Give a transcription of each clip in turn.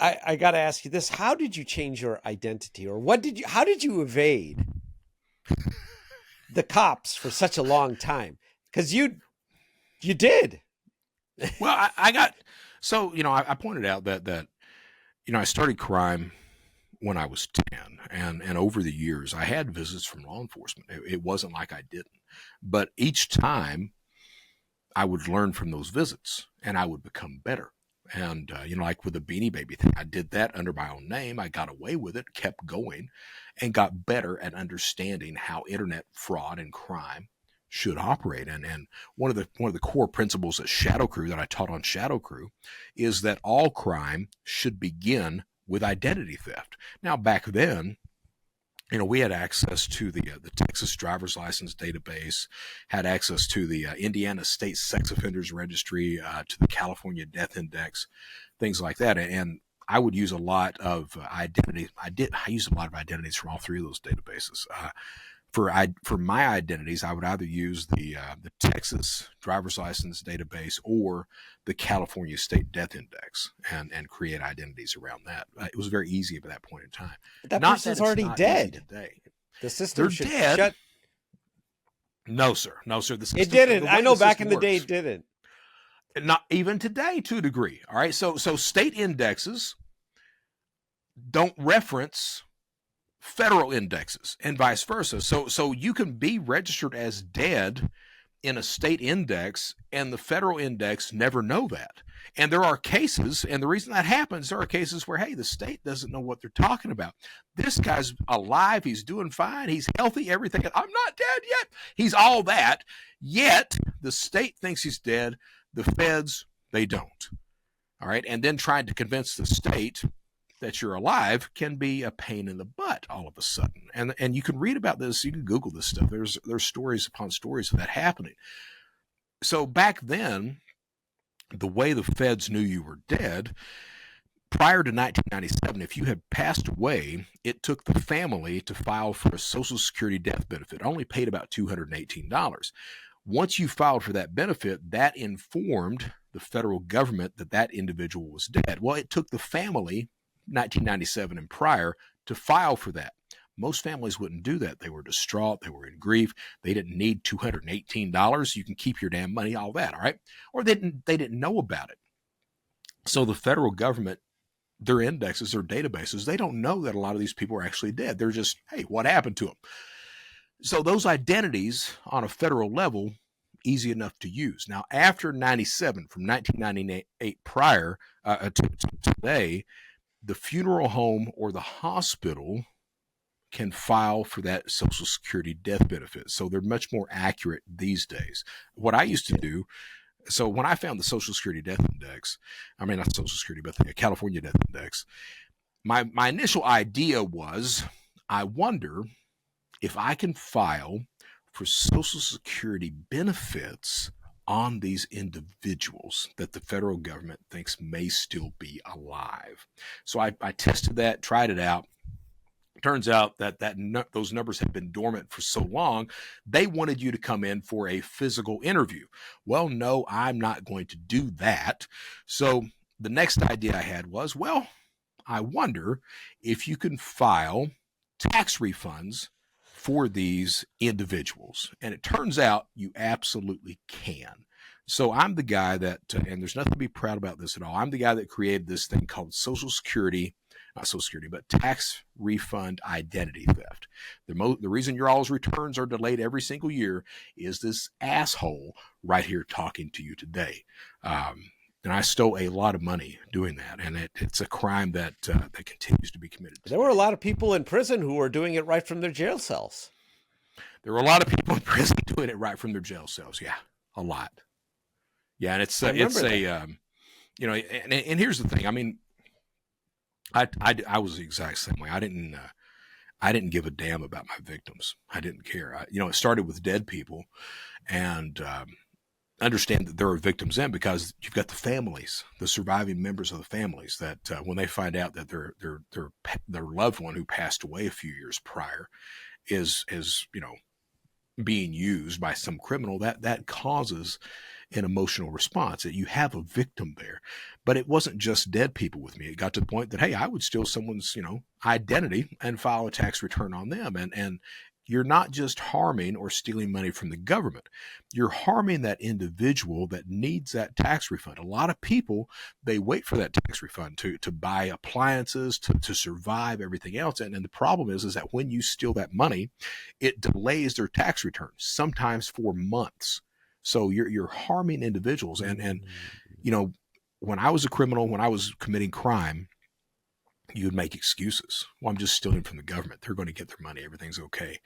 I got to ask you this. How did you change your identity, or how did you evade the cops for such a long time? Because you did. Well, I got, so, I pointed out that, I started crime when I was 10, and over the years I had visits from law enforcement. It wasn't like I didn't, but each time I would learn from those visits and I would become better. And, like with the Beanie Baby thing, I did that under my own name. I got away with it, kept going, and got better at understanding how internet fraud and crime should operate. And one of the core principles at ShadowCrew that I taught on ShadowCrew is that all crime should begin with identity theft. Now, back then, we had access to the Texas driver's license database, had access to the Indiana State Sex Offenders Registry, to the California Death Index, things like that. And I would use a lot of identity. I used a lot of identities from all three of those databases. For my identities, I would either use the Texas driver's license database or the California State Death Index and create identities around that. It was very easy at that point in time. That person's already dead. Today. The system should dead. shut. No, sir. The system, it didn't. I know back in the day it didn't. Not even today to a degree. All right. So state indexes don't reference federal indexes and vice versa. So you can be registered as dead in a state index and the federal index never know that. And there are cases, and the reason that happens, there are cases where, hey, the state doesn't know what they're talking about. This guy's alive. He's doing fine. He's healthy, everything. I'm not dead yet. He's all that. Yet the state thinks he's dead. The feds, they don't. All right. And then trying to convince the state that you're alive can be a pain in the butt all of a sudden. And you can read about this. You can Google this stuff. There's stories upon stories of that happening. So back then, the way the feds knew you were dead, prior to 1997, if you had passed away, it took the family to file for a Social Security death benefit. It only paid about $218. Once you filed for that benefit, that informed the federal government that that individual was dead. Well, it took the family 1997 and prior to file for that. Most families wouldn't do that. They were distraught. They were in grief. They didn't need $218. You can keep your damn money, all that, all right? Or they didn't know about it. So the federal government, their indexes, their databases, they don't know that a lot of these people are actually dead. They're just, hey, what happened to them? So those identities on a federal level, easy enough to use. Now, after 97, from 1998 prior to today, the funeral home or the hospital can file for that Social Security death benefit. So they're much more accurate these days. What I used to do, so when I found the Social Security death index, I mean, not Social Security, but the California death index, my initial idea was, I wonder if I can file for Social Security benefits on these individuals that the federal government thinks may still be alive. So I tested that, tried it out. Turns out that those numbers have been dormant for so long, they wanted you to come in for a physical interview. Well, no, I'm not going to do that. So the next idea I had was, well, I wonder if you can file tax refunds for these individuals. And it turns out you absolutely can. So I'm the guy that, and there's nothing to be proud about this at all, I'm the guy that created this thing called Social Security, not Social Security, but tax refund identity theft. The reason your all's returns are delayed every single year is this asshole right here talking to you today. And I stole a lot of money doing that, and it's a crime that continues to be committed. There were a lot of people in prison who were doing it right from their jail cells. There were a lot of people in prison doing it right from their jail cells. Yeah, a lot. Yeah, and it's a you know, and here's the thing. I mean, I was the exact same way. I didn't give a damn about my victims. I didn't care. It started with dead people, and understand that there are victims in, because you've got the families, the surviving members of the families that when they find out that their loved one who passed away a few years prior is being used by some criminal, that causes an emotional response, that you have a victim there. But it wasn't just dead people with me. It got to the point that, hey, I would steal someone's, identity and file a tax return on them. And you're not just harming or stealing money from the government. You're harming that individual that needs that tax refund. A lot of people, they wait for that tax refund to buy appliances, to survive everything else. And the problem is that when you steal that money, it delays their tax returns, sometimes for months. So you're harming individuals. And when I was a criminal, when I was committing crime, you would make excuses. Well, I'm just stealing from the government. They're going to get their money. Everything's okay.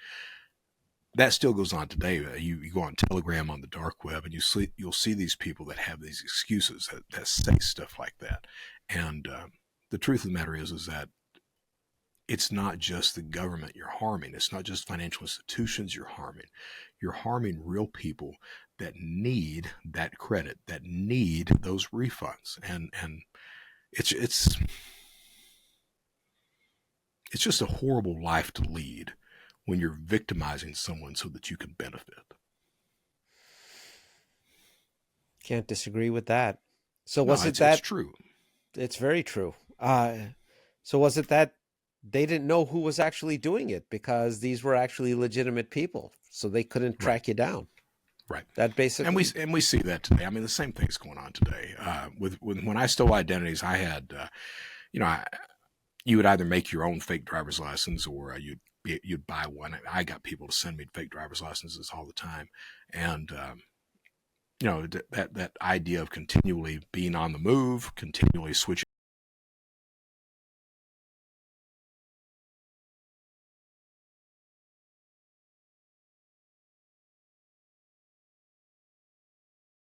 That still goes on today. You go on Telegram, on the dark web, and you'll see these people that have these excuses that say stuff like that. And the truth of the matter is that it's not just the government you're harming. It's not just financial institutions you're harming. You're harming real people that need that credit, that need those refunds. And it's just a horrible life to lead when you're victimizing someone so that you can benefit. Can't disagree with that. So It's true. It's very true. So was it that they didn't know who was actually doing it because these were actually legitimate people, so they couldn't track you down? Right. That basically, and we see that today. I mean, the same thing's going on today. With when I stole identities, I had, you would either make your own fake driver's license or you'd buy one. I got people to send me fake driver's licenses all the time, and that idea of continually being on the move, continually switching